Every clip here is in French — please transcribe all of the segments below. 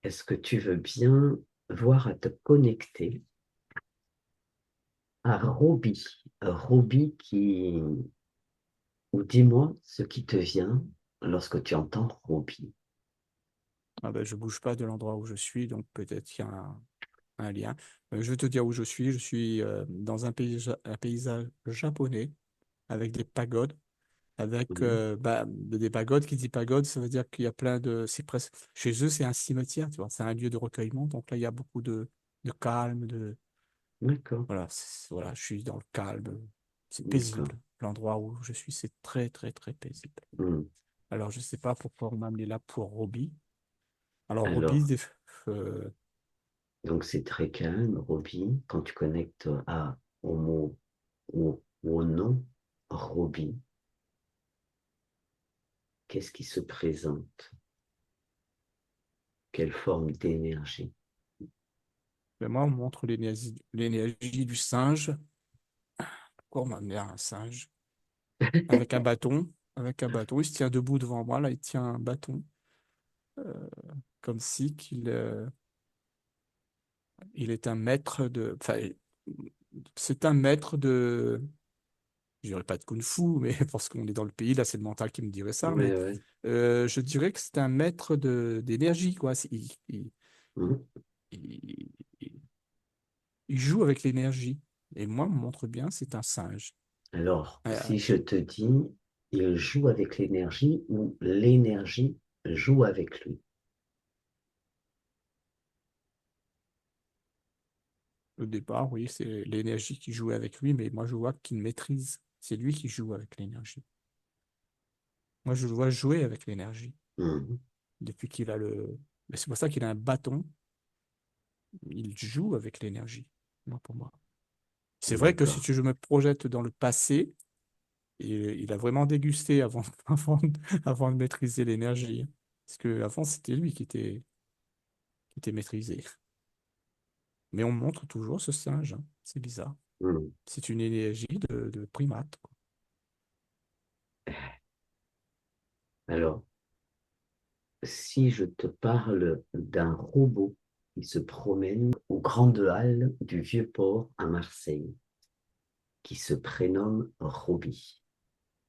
est-ce que tu veux bien voir à te connecter à Roby? Roby qui... Ou dis-moi ce qui te vient lorsque tu entends Roby. Ah ben, je bouge pas de l'endroit où je suis, donc peut-être qu'il y a un lien. Je vais te dire où je suis. Je suis dans un paysage japonais avec des pagodes, avec Mhm. des pagodes. Qui dit pagode, ça veut dire qu'il y a plein de. C'est presque chez eux, c'est un cimetière, tu vois. C'est un lieu de recueillement. Donc là, il y a beaucoup de calme, de D'accord, voilà, voilà. Je suis dans le calme. C'est d'accord. paisible. L'endroit où je suis, c'est très très très paisible. Hmm. Alors je sais pas pourquoi on m'a amené là pour Roby. Alors Roby, Alors, euh, donc c'est très calme, Roby. Quand tu connectes au mot ou au nom Roby, qu'est-ce qui se présente? Quelle forme d'énergie? ben moi, on montre l'énergie du singe. Pourquoi on m'a amené à un singe? Avec un bâton. Avec un bâton. Il se tient debout devant moi. Là, il tient un bâton. euh, Comme si il est un maître de. Enfin, c'est un maître de. Je dirais pas de kung-fu, mais parce qu'on est dans le pays, là, c'est le mental qui me dirait ça. Mais Ouais, ouais. je dirais que c'est un maître d'énergie, quoi. Hmm. Il- il- il joue avec l'énergie. Et moi, on me montre bien, c'est un singe. Alors, Euh, si je te dis, il joue avec l'énergie ou l'énergie joue avec lui. Au départ, oui, c'est l'énergie qui jouait avec lui, mais moi, je vois qu'il maîtrise. C'est lui qui joue avec l'énergie. Moi, je le vois jouer avec l'énergie Hmm. depuis qu'il a le. Mais c'est pour ça qu'il a un bâton. Il joue avec l'énergie, moi, pour moi. C'est vrai que si D'accord, je me projette dans le passé, il a vraiment dégusté avant, avant de maîtriser l'énergie. Parce que avant, c'était lui qui était maîtrisé. Mais on montre toujours ce singe, hein. C'est bizarre. hmm. C'est une énergie de primate, quoi. Alors, si je te parle d'un robot qui se promène aux grandes halles du Vieux-Port à Marseille, qui se prénomme Roby.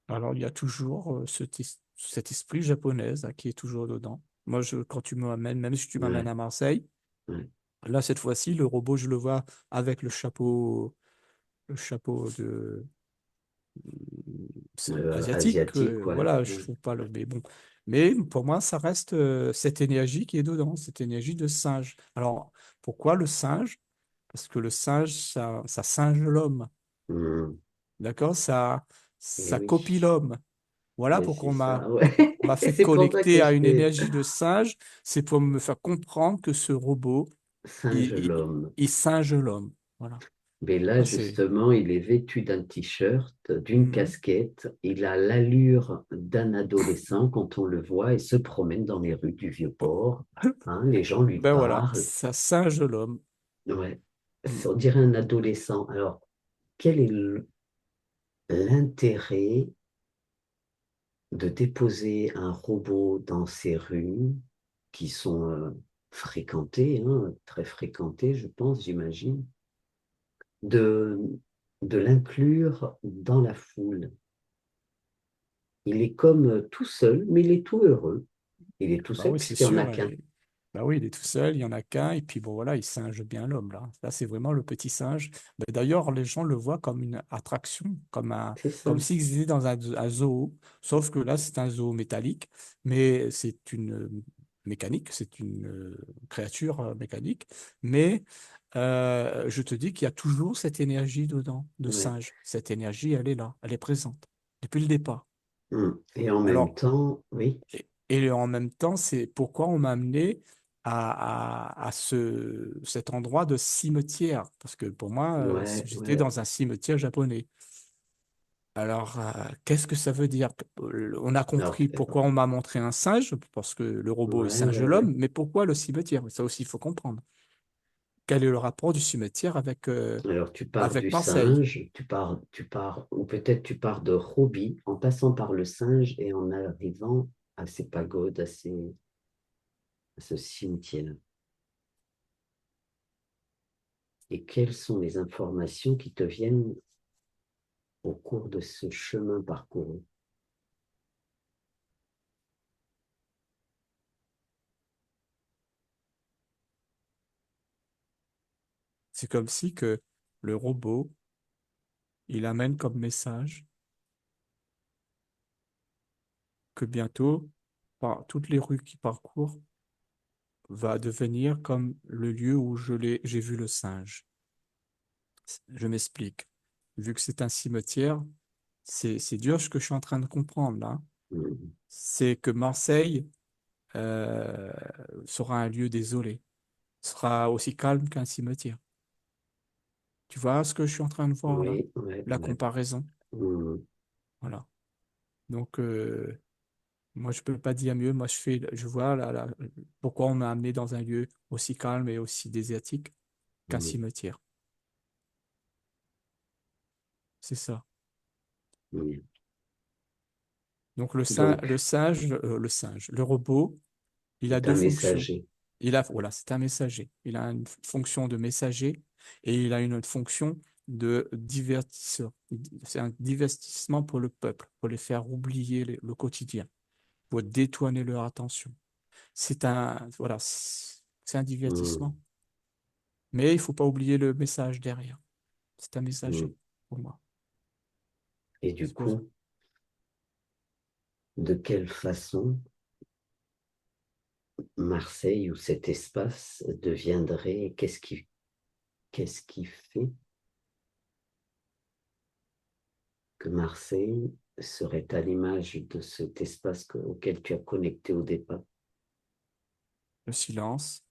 Alors, il y a toujours cet esprit japonais là, qui est toujours dedans. Moi, quand tu m'amènes, même si tu m'amènes Ouais, à Marseille, ouais. là, cette fois-ci, le robot, je le vois avec le chapeau c'est asiatique. Asiatique, ouais. Voilà, je Ouais. trouve pas le. Mais bon. Mais pour moi, ça reste cette énergie qui est dedans, cette énergie de singe. Alors, pourquoi le singe? Parce que le singe, ça singe l'homme. Hmm. D'accord? Eh Ça oui, copie l'homme. Voilà mais pourquoi c'est ça, ouais. on m'a fait C'est pour ça connecter que à je une t'ai énergie de singe. C'est pour me faire comprendre que ce robot, singe l'homme. il singe l'homme. Voilà. Mais là, Ça, c'est. justement, il est vêtu d'un t-shirt, d'une Mhm. casquette. Il a l'allure d'un adolescent quand on le voit et se promène dans les rues du Vieux-Port. Hein, les gens lui Ben voilà, parlent. ça singe l'homme. Ouais. Mm. On dirait un adolescent. Alors, quel est l'intérêt de déposer un robot dans ces rues qui sont fréquentées, hein, très fréquentées, je pense, j'imagine, de, de l'inclure dans la foule? Il est comme tout seul, mais il est tout heureux. Il est tout Bah seul oui, c'est puisqu'il n'y en a sûr. qu'un. Bah oui, il est tout seul, il y en a qu'un, et puis bon voilà, il singe bien l'homme là. Là, c'est vraiment le petit singe. Mais d'ailleurs, les gens le voient comme une attraction, C'est ça. comme s'ils étaient dans un zoo. Sauf que là, c'est un zoo métallique, mais c'est une mécanique, c'est une créature mécanique. Mais je te dis qu'il y a toujours cette énergie dedans, de Ouais. singe. Cette énergie, elle est là, elle est présente depuis le départ. Et en même Alors, temps, oui, et en même temps, c'est pourquoi on m'a amené à cet endroit de cimetière. Parce que pour moi, ouais, j'étais ouais. dans un cimetière japonais. Alors, qu'est-ce que ça veut dire? On a Alors, compris pourquoi on m'a montré un singe, parce que le robot, il ouais, singe ouais, ouais. l'homme, mais pourquoi le cimetière? Ça aussi, il faut comprendre. Quel est le rapport du cimetière Alors, tu pars du avec Marseille? singe, ou peut-être tu pars de Roby en passant par le singe et en arrivant à ces pagodes, à ce cimetière. Et quelles sont les informations qui te viennent au cours de ce chemin parcouru? C'est comme si que le robot, il amène comme message que bientôt, par toutes les rues qu'il parcourt, va devenir comme le lieu où j'ai vu le singe. Je m'explique. Vu que c'est un cimetière, c'est dur ce que je suis en train de comprendre là. Mm. C'est que Marseille euh, sera un lieu désolé, sera aussi calme qu'un cimetière. Tu vois ce que je suis en train de voir là? Oui, ouais, La ouais. comparaison. Mm, Voilà. Donc, moi, je peux pas dire mieux. Moi, je vois pourquoi on m'a amené dans un lieu aussi calme et aussi désertique qu'un mm, cimetière. C'est ça. mm. Donc, Donc, le singe, le robot, il a c'est deux un fonctions. messager. Voilà, c'est un messager. Il a une fonction de messager et il a une autre fonction de divertisseur. C'est un divertissement pour le peuple, pour les faire oublier le quotidien, pour détourner leur attention. Voilà, c'est un divertissement. Mm, Mais il faut pas oublier le message derrière. C'est un messager mm. pour moi. Et du Ce que coup, de quelle façon Marseille ou cet espace deviendrait, qu'est-ce qui fait que Marseille serait à l'image de cet espace auquel tu as connecté au départ? le silence,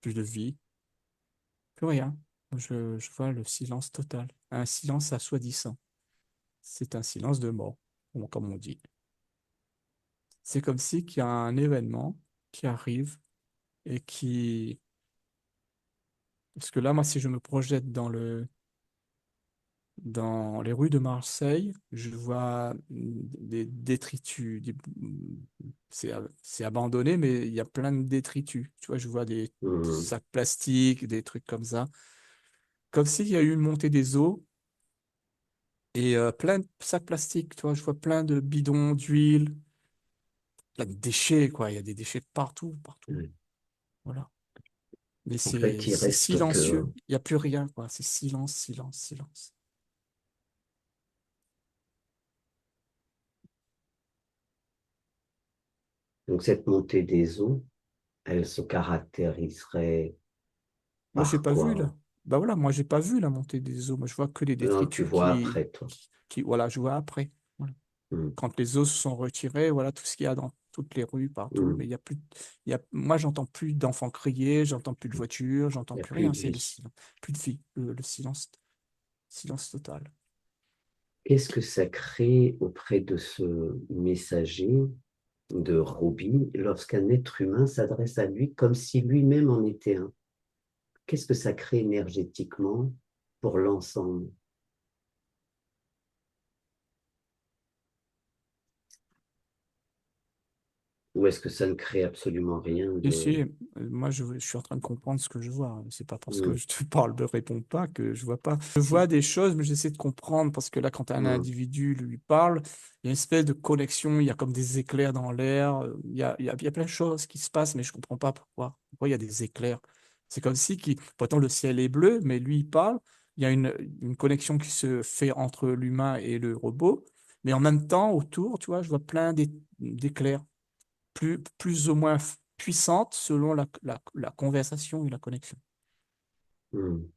plus de vie, plus rien. Je vois le silence total. Un silence assourdissant. C'est un silence de mort, comme on dit. C'est comme si qu'il y a un événement qui arrive et qui... Parce que là, moi, si je me projette dans les rues de Marseille, je vois des détritus. C'est abandonné, mais il y a plein de détritus. Tu vois, je vois des Mm, sacs plastiques, des trucs comme ça. Comme s'il y a eu une montée des eaux et plein de sacs plastiques. Tu vois, je vois plein de bidons d'huile, plein de déchets, quoi. Il y a des déchets partout, partout. ouais. Voilà. Mais En fait, il c'est reste que... silencieux. Il n'y a plus rien, quoi. C'est silence, silence, silence. Donc, cette montée des eaux, elle se caractériserait Moi, j'ai par pas vu, quoi? là. Bah voilà, moi, j'ai pas vu la montée des eaux. Moi, je vois que les Non, tu détritus vois après, toi. voilà, je vois après. Voilà. Mm, Quand les eaux se sont retirées, voilà tout ce qu'il y a dans toutes les rues, partout. mm. Mais il y a plus, moi, j'entends plus d'enfants crier, j'entends plus de voitures, j'entends Il n'y a plus plus rien. de C'est le vie. silence. Plus de vie, le silence, silence total. Qu'est-ce que ça crée auprès de ce messager de Robbie lorsqu'un être humain s'adresse à lui comme si lui-même en était un? Qu'est-ce que ça crée énergétiquement pour l'ensemble? Ou est-ce que ça ne crée absolument rien Ici, de... moi, je suis en train de comprendre ce que je vois. C'est pas parce que Mm, je te parle de réponds pas que je vois pas. Je vois des choses, mais j'essaie de comprendre parce que là, quand un mm, individu lui parle, il y a une espèce de connexion, il y a comme des éclairs dans l'air, il y a plein de choses qui se passent, mais je comprends pas pourquoi. Pourquoi il y a des éclairs? C'est comme si, pourtant le ciel est bleu, mais lui, il parle, il y a une connexion qui se fait entre l'humain et le robot, mais en même temps, autour, tu vois, je vois plein d'éclairs plus ou moins puissante selon la conversation et la connexion. mm.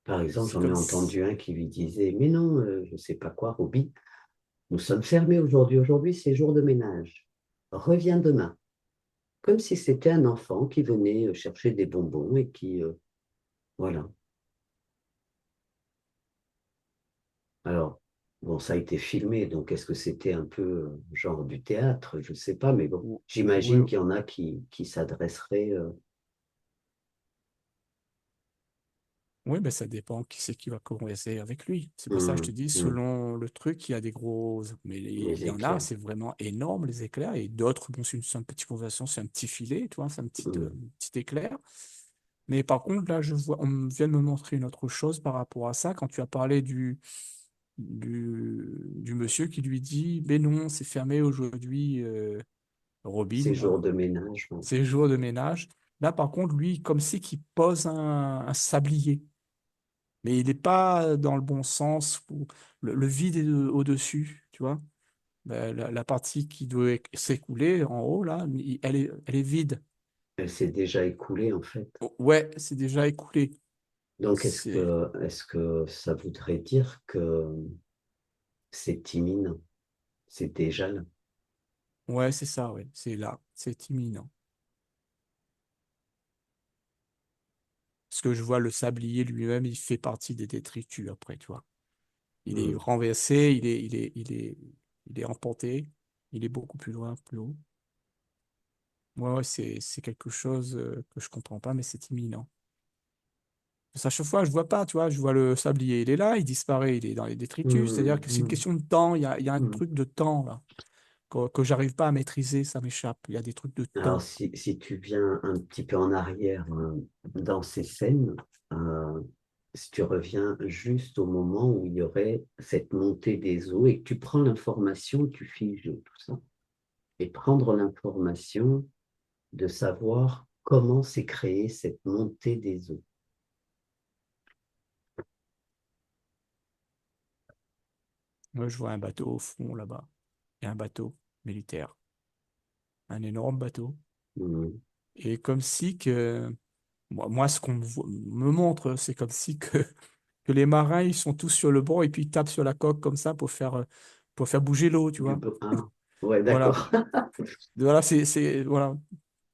Par exemple, C'est j'en ai comme si... entendu un qui lui disait, mais non, je ne sais pas quoi, Robbie, nous sommes fermés aujourd'hui. Aujourd'hui, c'est jour de ménage. Reviens demain. Comme si c'était un enfant qui venait chercher des bonbons et qui... voilà. Alors, bon, ça a été filmé, donc est-ce que c'était un peu genre du théâtre? Je ne sais pas, mais bon, Oui, j'imagine qu'il y en a qui s'adresseraient... oui, ben ça dépend qui c'est qui va converser avec lui. C'est pour ça que je te hum, dis, hum, selon le truc, il y a des gros... Mais il les y en a, éclairs. c'est vraiment énorme, les éclairs. Et d'autres, bon, c'est une petite conversation, c'est un petit filet, tu vois, c'est un Hum. petit éclair. Mais par contre, là, on vient de me montrer une autre chose par rapport à ça. Quand tu as parlé du monsieur qui lui dit, mais non, c'est fermé aujourd'hui, Ces Robin, là, jours de ménage, bon. c'est jour de ménage. Là, par contre, lui, comme si qu'il pose un sablier. Mais il n'est pas dans le bon sens. Le vide est au-dessus, tu vois. La partie qui doit s'écouler en haut, là, elle est vide. Elle s'est déjà écoulée en fait. Ouais, c'est déjà écoulé. Donc C'est, est-ce que ça voudrait dire que c'est imminent, c'est déjà là? ouais, c'est ça, ouais. C'est là, c'est imminent. Parce que je vois le sablier lui-même, il fait partie des détritus après, tu vois. Il est Hmm. renversé, il est emporté, il est beaucoup plus loin, plus haut. Ouais, ouais, c'est quelque chose que je comprends pas, mais c'est imminent. Parce qu'à chaque fois, je vois pas, tu vois, je vois le sablier, il est là, il disparaît, il est dans les détritus. Hmm, C'est-à-dire que c'est une hmm, question de temps, il y a un hmm. truc de temps, là, que j'arrive pas à maîtriser, ça m'échappe. Il y a des trucs de Alors, temps. si tu viens un petit peu en arrière dans ces scènes, euh, si tu reviens juste au moment où il y aurait cette montée des eaux et que tu prends l'information, tu figes tout ça, et prendre l'information de savoir comment s'est créée cette montée des eaux. Moi, je vois un bateau au fond, là-bas. Il y a un bateau militaire, un énorme bateau. Hmm. Et comme si que, moi ce qu'on me montre, c'est comme si que les marins, ils sont tous sur le bord et puis ils tapent sur la coque comme ça pour faire bouger l'eau, tu vois. Ah, ouais, Voilà. d'accord. Voilà, voilà.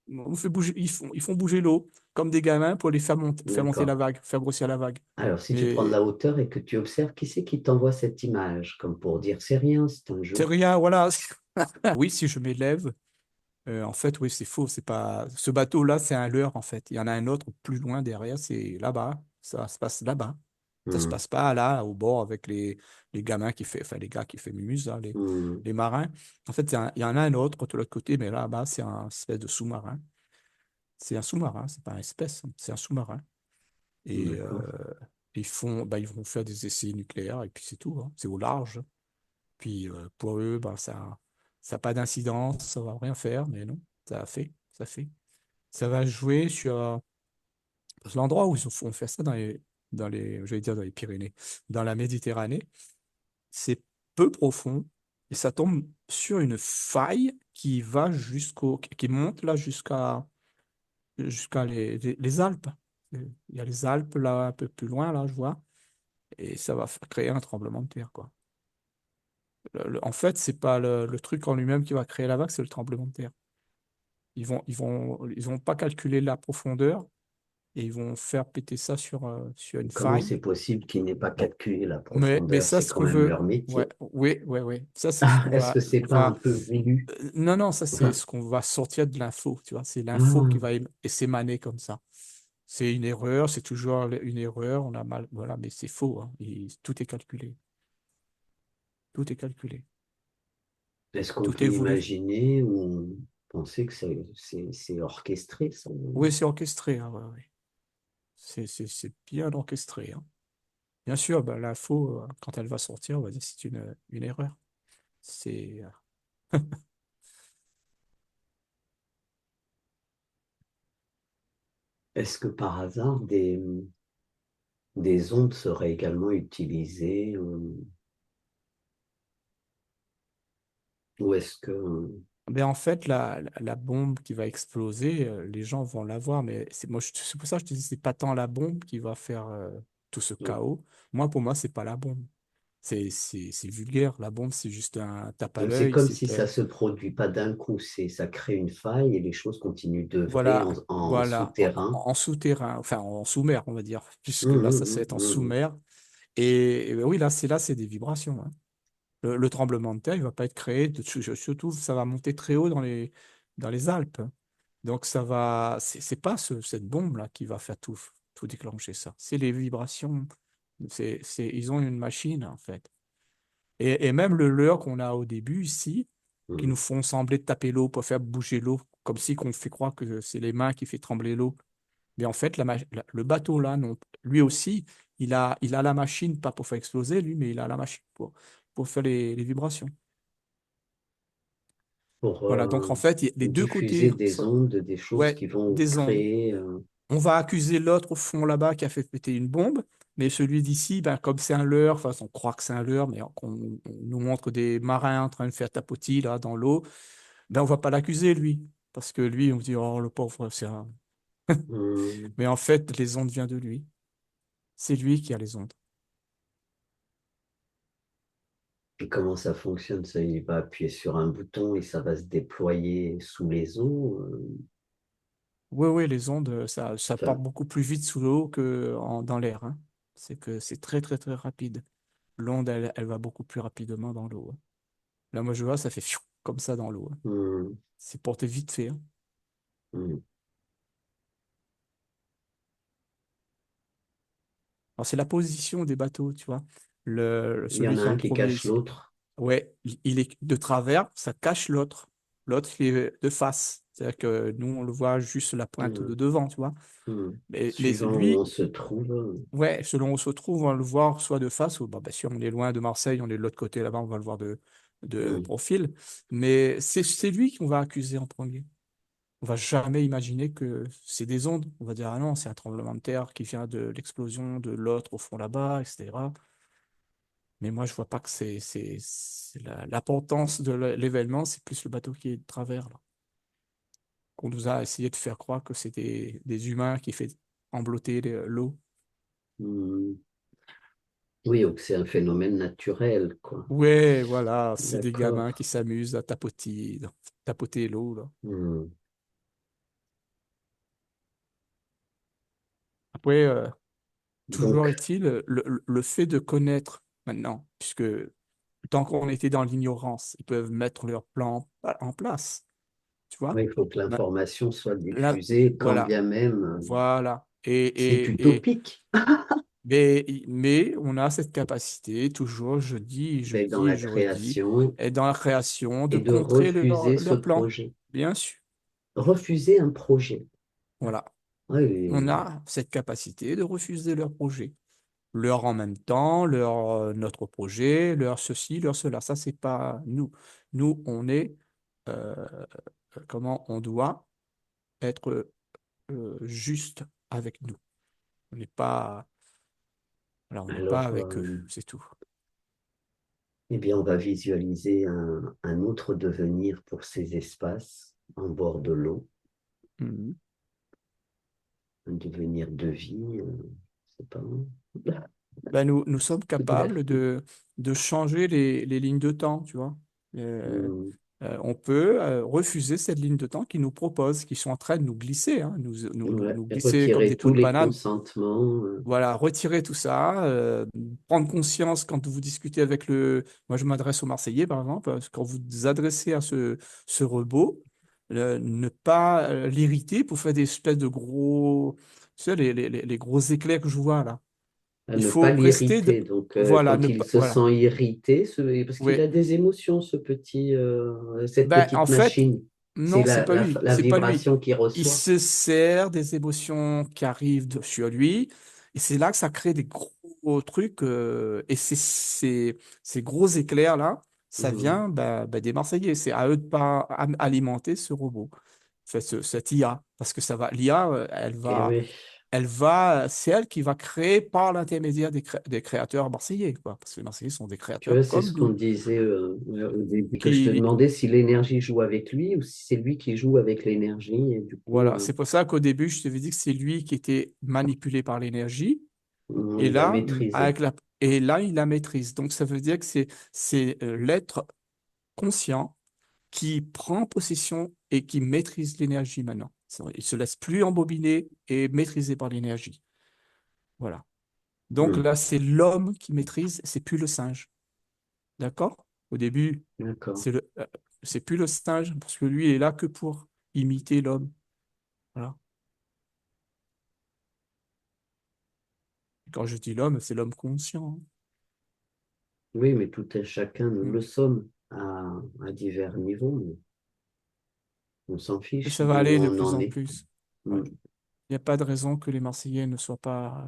Ils font bouger l'eau comme des gamins pour les faire monter la D'accord. vague, faire grossir la vague. Alors, si tu prends de Mais la hauteur et que tu observes, qui c'est qui t'envoie cette image, comme pour dire c'est rien, c'est un c'est jeu. rien, voilà. Oui, si je m'élève, en fait, oui, c'est faux. C'est pas ce bateau-là, c'est un leurre en fait. Il y en a un autre plus loin derrière, c'est là-bas. Ça se passe là-bas. Ça se Hmm, passe pas là, au bord, avec les gamins qui fait, enfin les gars qui fait mumuse, là, hmm, les marins. En fait, il y en a un autre de l'autre côté, mais là-bas, c'est un espèce de sous-marin. C'est un sous-marin, c'est pas un espèce, hein, c'est un sous-marin. Et d'accord. ils vont faire des essais nucléaires et puis c'est tout, hein. C'est au large. Puis pour eux, ça n'a pas d'incidence, ça va rien faire, mais non, ça a fait, ça fait. Ça va jouer sur l'endroit où font faire ça je vais dire dans les Pyrénées, dans la Méditerranée. C'est peu profond et ça tombe sur une faille qui monte là jusqu'à les Alpes. Il y a les Alpes là un peu plus loin là, je vois, et ça va créer un tremblement de terre quoi. En fait, c'est pas le truc en lui-même qui va créer la vague, c'est le tremblement de terre. Ils vont pas calculer la profondeur et ils vont faire péter ça sur une Comment faille. c'est possible qu'ils n'aient pas calculé la Mais profondeur? ça, C'est ce quand qu'on même veut, leur ouais, métier. oui, oui, oui. Ça, c'est ce Ah, qu'on est-ce que c'est pas un peu velu? non, non, ça, c'est ce qu'on va sortir de l'info, tu vois. C'est l'info qui Ah, va s'émaner comme ça. C'est une erreur, c'est toujours une erreur, on a mal, voilà, mais c'est faux, hein. Tout est calculé. Tout est calculé. est-ce qu'on Tout peut est voulu. imaginer ou penser que c'est orchestré, ça? Oui, c'est orchestré, hein, ouais, ouais. C'est bien orchestré, hein. Bien sûr, bah, l'info, quand elle va sortir, on va dire que c'est une erreur. C'est, Est-ce que par hasard des ondes seraient également utilisées ou est-ce que mais en fait, la bombe qui va exploser, les gens vont la voir, mais c'est pour ça que je te dis, c'est pas tant la bombe qui va faire tout ce chaos. Moi, pour moi, c'est pas la bombe. C'est vulgaire. La bombe, c'est juste un tape à donc c'est l'œil. comme si ça se produit pas d'un coup, ça crée une faille et les choses continuent d'œuvrer Voilà, en voilà, souterrain. en souterrain, enfin en sous-mer, on va dire, puisque Hum, là, hum, ça c'est hum, être en hum, hum. sous-mer. Et oui, là, c'est des vibrations, hein. Le tremblement de terre, il va pas être créé, surtout, ça va monter très haut dans les Alpes. Donc, c'est pas cette bombe-là qui va faire tout déclencher ça. C'est les vibrations. Ils ont une machine, en fait. Et même le leurre qu'on a au début ici, qui nous Hum. font sembler de taper l'eau pour faire bouger l'eau, comme si qu'on fait croire que c'est les mains qui fait trembler l'eau. Mais en fait, le bateau là, non, lui aussi, il a la machine, pas pour faire exploser lui, mais il a la machine pour faire les vibrations. pour Voilà, donc en fait, les deux diffuser côtés, des ondes, des choses ouais, qui vont des ondes. créer. On va accuser l'autre au fond là-bas qui a fait péter une bombe, mais celui d'ici, ben, comme c'est un leurre, enfin, on croit que c'est un leurre, mais on nous montre des marins en train de faire tapotis là dans l'eau, ben, on va pas l'accuser lui, parce que lui, on se dit, oh le pauvre, c'est un... Mais en fait, les ondes viennent de lui. C'est lui qui a les ondes. Et comment ça fonctionne, ça? Il va appuyer sur un bouton et ça va se déployer sous les eaux. Oui, oui, les ondes, ça part Enfin, beaucoup plus vite sous l'eau que dans l'air, hein. C'est que c'est très, très, très rapide. L'onde, elle va beaucoup plus rapidement dans l'eau, hein. Là, moi, je vois, ça fait fiou, comme ça dans l'eau, hein. hum, C'est porté vite fait, hein. hum. Alors, c'est la position des bateaux, tu vois. Il y en Celui a qui est en un qui premier cache ici, l'autre. ouais, il est de travers, ça cache l'autre. L'autre, il est de face. C'est-à-dire que nous, on le voit juste la pointe de Hum, devant, tu vois. Mais Suivant où lui, on se trouve. ouais, selon où on se trouve, on va le voir soit de face, ou bah, bien sûr, on est loin de Marseille, on est de l'autre côté là-bas, on va le voir de Hum, profil. Mais c'est lui qu'on va accuser en premier. On va jamais imaginer que c'est des ondes. On va dire, ah non, c'est un tremblement de terre qui vient de l'explosion de l'autre au fond là-bas, etc. Mais moi, je vois pas que c'est l'importance de l'événement, c'est plus le bateau qui est de travers, là. Qu'on nous a essayé de faire croire que c'était des humains qui fait emblotter l'eau. hum. Oui, donc c'est un phénomène naturel, quoi. Ouais, voilà, c'est des D'accord. gamins qui s'amusent à tapoter l'eau, là. Hum. Après, toujours Donc, est-il, le fait de connaître maintenant, puisque tant qu'on était dans l'ignorance, ils peuvent mettre leur plan en place, tu vois. oui, il faut que Ma- l'information soit Là, diffusée quand voilà, bien même voilà. c'est utopique. Mais on a cette capacité, toujours, je D'être dans dis et la je redis, création et dans la création, de et de contrer refuser ce leur plan, projet. bien sûr. Refuser un projet. Voilà. On Oui, a cette capacité de refuser leur projet. Leur en même temps, notre projet, leur ceci, leur cela. Ça, c'est pas nous. Nous, on est, euh, comment on doit être juste avec nous. On n'est pas, voilà, on n'est pas alors, avec eux, c'est tout. eh bien, on va visualiser un autre devenir pour ces espaces en bord de l'eau, Mhm. un devenir de vie, je sais pas. Ben, nous sommes capables Peut-être. de changer les lignes de temps, tu vois. Euh, Hmm, on peut refuser cette ligne de temps qu'ils nous proposent, qui sont en train de nous glisser, hein, ouais. nous glisser comme des Retirer peaux tous de les banane. consentements. Voilà, retirer tout ça, prendre conscience quand vous discutez avec le... Moi, je m'adresse aux Marseillais, par exemple, quand vous vous adressez à ce robot, ne pas l'irriter pour faire des espèces de gros... Tu sais, les gros éclairs que je vois là. À Il ne pas faut rester... l'irriter. Donc, Voilà, quand ne il pas... se Voilà. sent irrité, parce qu'il a Oui. des émotions, cette Ben, en petite fait, machine, c'est non, c'est pas lui. la C'est pas lui. vibration qu'il Il reçoit. se sert des émotions qui arrivent sur lui. Et c'est là que ça crée des gros trucs. Et ces gros éclairs-là, ça Mhm. vient des Marseillais. C'est à eux de pas alimenter ce robot, enfin, cette IA. Parce que ça va, l'IA, Eh oui. c'est elle qui va créer par l'intermédiaire des créateurs marseillais, quoi. Parce que les Marseillais sont des Tu vois, créateurs c'est comme ce qu'on nous. disait au début, que je te Qui, demandais si l'énergie joue avec lui ou si c'est lui qui joue avec l'énergie. Et du coup, Voilà, c'est pour ça qu'au début, je t'avais dit que c'est lui qui était manipulé par l'énergie. Et il va là, maîtriser. il la maîtrise. Donc, ça veut dire que c'est l'être conscient qui prend possession et qui maîtrise l'énergie maintenant. Il se laisse plus embobiner et maîtriser par l'énergie. Voilà. Donc Hmm, là, c'est l'homme qui maîtrise, c'est plus le singe. D'accord? Au début, d'accord. c'est plus le singe parce que lui, il est là que pour imiter l'homme. Voilà. Et quand je dis l'homme, c'est l'homme conscient. Oui, mais tout un chacun, nous Hmm. le sommes à divers niveaux. Mais on s'en Et fiche ça va d'où aller de on plus en en est. plus. Ouais. Hmm. Il n'y a pas de raison que les Marseillais ne soient pas,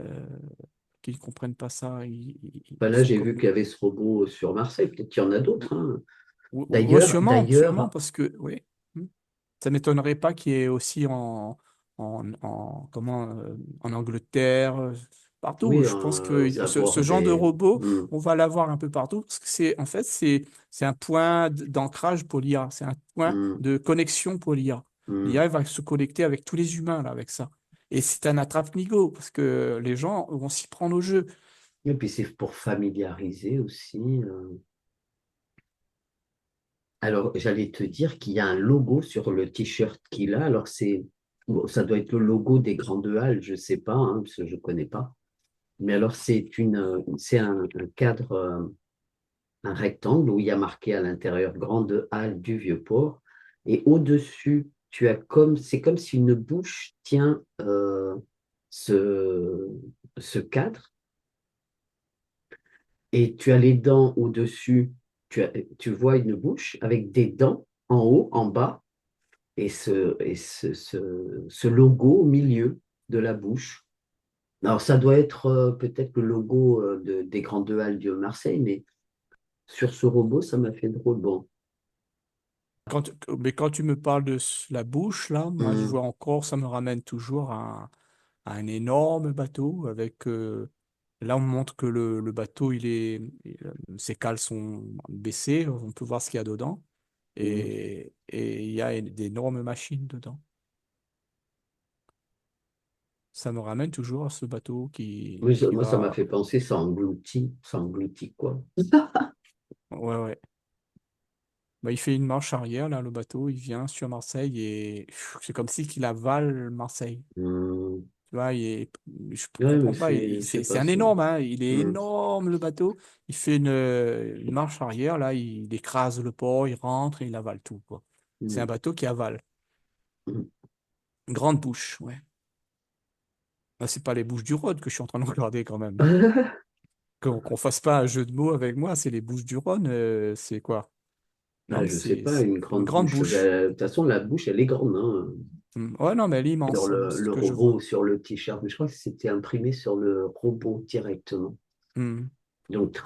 euh, qu'ils ne comprennent pas ça. Ben Ils là, sont j'ai comme vu qu'il nous. y avait ce robot sur Marseille. Peut-être qu'il y en a d'autres, hein. Sûrement, sûrement, D'ailleurs, parce que, oui. Ça m'étonnerait pas qu'il y ait aussi en Angleterre, partout. oui, Je pense aux que ce abords genre de des. robot, Hmm, on va l'avoir un peu partout, parce que en fait, c'est un point d'ancrage pour l'IA. C'est un point hmm, de connexion pour l'IA. hmm. L'IA va se connecter avec tous les humains, là, avec ça. Et c'est un attrape-nigo, parce que les gens vont s'y prendre au jeu. Et puis c'est pour familiariser aussi. Alors, j'allais te dire qu'il y a un logo sur le t-shirt qu'il a. Alors, bon, ça doit être le logo des Grandes Halles, je ne sais pas, hein, parce que je ne connais pas. Mais alors, c'est un cadre, un rectangle où il y a marqué à l'intérieur Grande Halle du Vieux-Port. Et au-dessus, c'est comme si une bouche tient ce, ce cadre. Et tu as les dents au-dessus. Tu vois une bouche avec des dents en haut, en bas ce logo au milieu de la bouche. Alors, ça doit être peut-être le logo des Grandes Halles de Marseille, mais sur ce robot, ça m'a fait drôle. Bon, Mais quand tu me parles de la bouche, là, moi, je hum, vois encore, ça me ramène toujours à un énorme bateau avec. Là, on montre que le bateau, ses cales sont baissées, on peut voir ce qu'il y a dedans. hum. Et il y a d'énormes machines dedans. Ça me ramène toujours à ce bateau Oui, qui moi, ça m'a va. fait penser, ça engloutit quoi. Ouais, ouais. Bah, il fait une marche arrière, là, le bateau, il vient sur Marseille et c'est comme si qu'il avale Marseille. Hum. Tu vois, je Ouais, mais comprends pas. je sais C'est pas, un c'est. énorme, hein. Il est Hum, énorme, le bateau. Il fait une marche arrière, là, il écrase le port, il rentre et il avale tout, quoi. C'est un hum, bateau qui avale. hum. Une grande bouche, ouais. Là, c'est pas les Bouches du Rhône que je suis en train de regarder quand même. Qu'on fasse pas un jeu de mots avec moi, c'est les Bouches du Rhône, c'est quoi? Ah, Non, je sais pas, c'est une une grande grande bouche. bouche. De toute façon, la bouche, elle est grande, hein. Ouais, non, mais elle est Sur immense, c'est ce le que je vois. robot, sur le t-shirt. Mais je crois que c'était imprimé sur le robot directement. Hmm. Donc,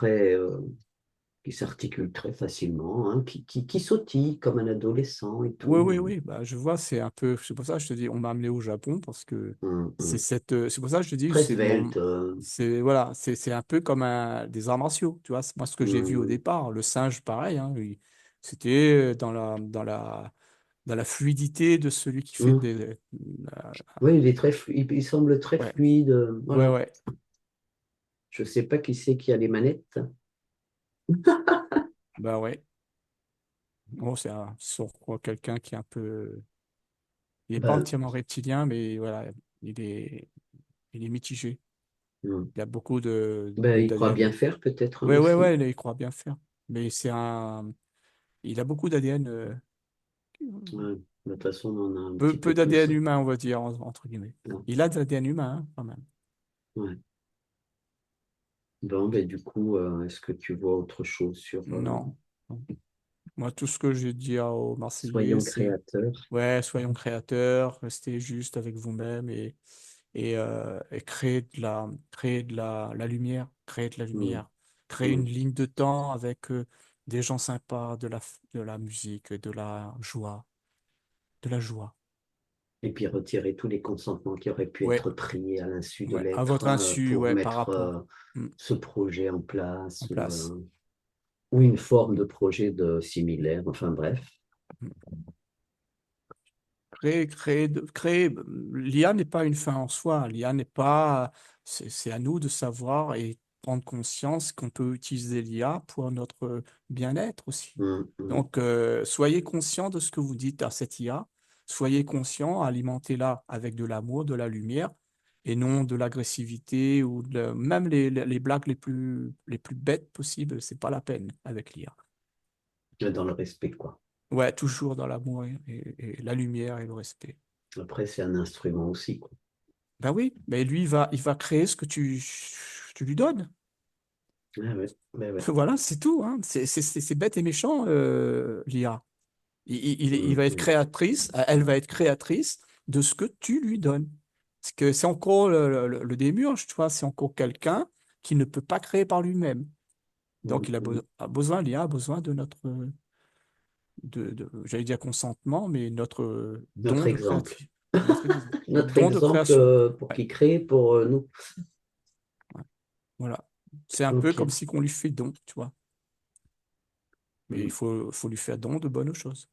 qui s'articule très facilement, hein, qui sautille comme un adolescent et Oui, oui, tout. oui, bah, je vois, c'est un peu, c'est pour ça que je te dis, on m'a amené au Japon parce que Hum. c'est pour ça que je te dis, Très svelte. voilà, c'est un peu comme des arts martiaux, tu vois, c'est moi ce que j'ai vu au Hum, départ, le singe, pareil, hein, c'était dans la fluidité de celui qui fait hum. Oui, il semble très ouais, fluide. ouais, Voilà. ouais, Je ne sais pas qui c'est qui a les manettes. bah ouais, bon, quelqu'un qui est un peu, il n'est pas Ben, entièrement reptilien, mais voilà, il est, il est mitigé, hum. il y a beaucoup Ben, il croit bien d'ADN. faire peut-être, hein, Ouais, ouais, aussi. ouais, il croit bien faire. Mais il a beaucoup d'ADN, Ouais. De toute façon, on en a un petit peu peu d'ADN tous. humain, on va dire, entre guillemets. Ouais. Il a de l'ADN humain, hein, quand même. Ouais. Bon, ben, du coup, est-ce que tu vois autre chose sur Non. Moi, tout ce que j'ai dit aux Marseillais, Soyons c'est, créateurs? ouais, soyons créateurs, restez juste avec vous-même et créer la lumière, créer de la Hum, lumière, créer une hum. ligne de temps avec des gens sympas, de la musique, de la joie. Et puis retirer tous les consentements qui auraient pu Ouais, être pris à l'insu de ouais, à l'être, votre insu, pour ouais, par mettre rapport ce projet en en place place. ou une forme de projet similaire. Enfin bref. L'IA n'est pas une fin en soi. L'IA n'est pas. C'est à nous de savoir et prendre conscience qu'on peut utiliser l'IA pour notre bien-être aussi. Hum, hum. Donc, soyez conscient de ce que vous dites à cette IA. Soyez conscient, alimentez-la avec de l'amour, de la lumière, et non de l'agressivité ou même les blagues les plus bêtes possibles. C'est pas la peine avec l'IA. Dans le respect, quoi. Ouais, toujours dans l'amour et la lumière et le respect. Après, c'est un instrument aussi, quoi. Ben oui, mais lui, il va créer ce que tu lui donnes. Ouais, ouais, ouais, ouais. Voilà, c'est tout, hein. C'est bête et méchant, l'IA. Il Hum, va être hum, créatrice, elle va être créatrice, de ce que tu lui donnes. Parce que c'est encore le démiurge, tu vois, c'est encore quelqu'un qui ne peut pas créer par lui-même. Donc, il Mhm. il a besoin de notre, j'allais dire consentement, mais notre Notre don de exemple. créativité, notre exemple, notre Notre don de exemple création. pour Ouais, qu'il crée pour nous. ouais, voilà. C'est un peu comme Ok. si on lui fait don, tu vois. Mais il Mm. faut lui faire don de bonnes choses.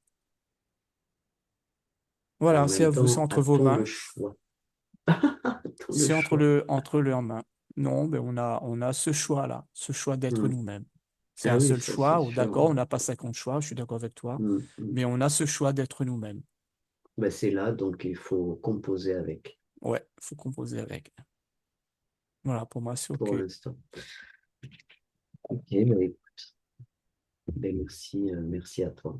Et en Voilà, c'est même à vous, c'est temps, entre vos a-t-on le mains. choix? A-t-on le C'est choix? entre leurs mains. Non, mais on a ce choix-là, ce choix d'être Mm. nous-mêmes. C'est Ah un oui, seul ça c'est choix, ou sûr. d'accord, on n'a pas 50 choix, je suis d'accord avec toi, Mm, mm. mais on a ce choix d'être nous-mêmes. Ben, c'est là, donc il faut composer avec Ouais, il faut composer avec. Voilà, pour moi, c'est OK. pour l'instant. Ok, ben, merci, merci à toi.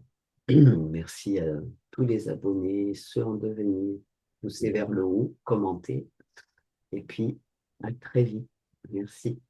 Merci à tous les abonnés, ceux en devenir, poussez vers le haut, commentez, et puis à très vite. Merci.